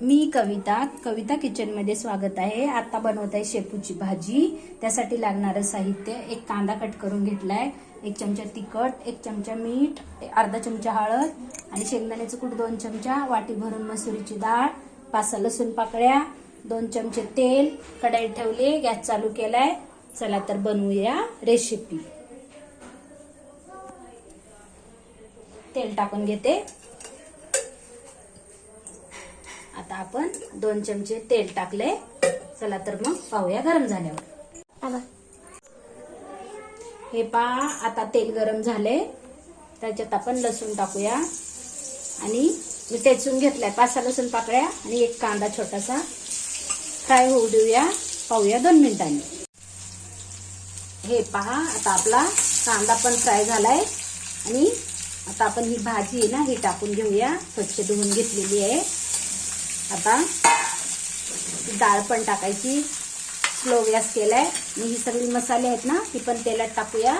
मी कविता kitchen मध्ये स्वागत आहे। आता बनवत आहे शेपूची भाजी। त्यासाठी लागणारे साहित्य, एक कांदा कट करून घेतलाय, 1 चमचा तिखट, 1 चमचा मीठ, अर्धा चमचा हळद आणि शेंगदाण्याचं कूट 2 चमचा, वाटी भरून मसुरीची डाळ, 5 लसूण पाकळ्या, 2 चमचे तेल, कढई ठेवली, गॅस चालू केलाय। चला तर बनवूया रेसिपी। तेल टाकून घेते। आता आपण 2 चमचे तेल टाकले। चला तर मग पाहूया गरम झाल्यावर। हे पहा, आता तेल गरम झाले। त्याच्यात आपण लसूण टाकूया आणि मी ठेचून घेतलाय 5 लसूण पाकळ्या आणि 1 कांदा छोटासा। फ्राय होऊ देऊया, पाहूया 2 मिनिटांनी। हे पहा, आता आपला कांदा पण फ्राय झालाय आणि आता आपण ही भाजी आहे ना, ही टाकून घेऊया। स्वच्छ धुवून घेतलेली आहे। आता डाळ पण टाकायची, स्लो गॅस केलाय। आणि ही सगळी मसाले आहेत ना, ती पण तेलात टाकूया,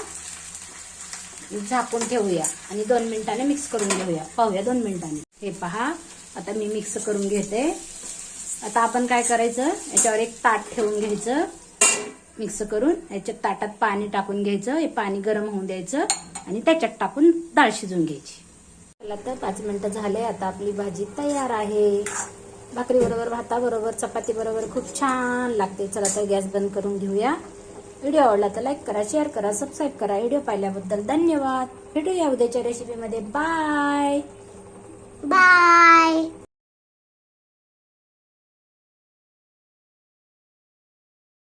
झाकून ठेवूया आणि 2 मिनिटांनी मिक्स करून घेऊया, पाहूया 2 मिनिटांनी। हे पहा, आता मी मिक्स करून घेते। आता आपण काय करायचं, याच्यावर एक ताट ठेवून घ्यायचं, मिक्स करून याच्यात ताटात पाणी टाकून घ्यायचं। हे पाणी गरम होऊन द्यायचं आणि त्याच्यात टाकून डाळ शिजवून घ्यायची। चला तर 5 मिनिटं झाले। आता आपली भाजी तयार आहे। भाकरी बरोबर, भाताबरोबर, चपाती बरोबर खूप छान लागते। चला तर गॅस बंद करून घेऊया। व्हिडिओ आवडला तर लाईक करा, शेअर करा, सबस्क्राईब करा। व्हिडिओ पाहिल्याबद्दल धन्यवाद। भेटूया उद्याच्या रेसिपीमध्ये। Bye bye.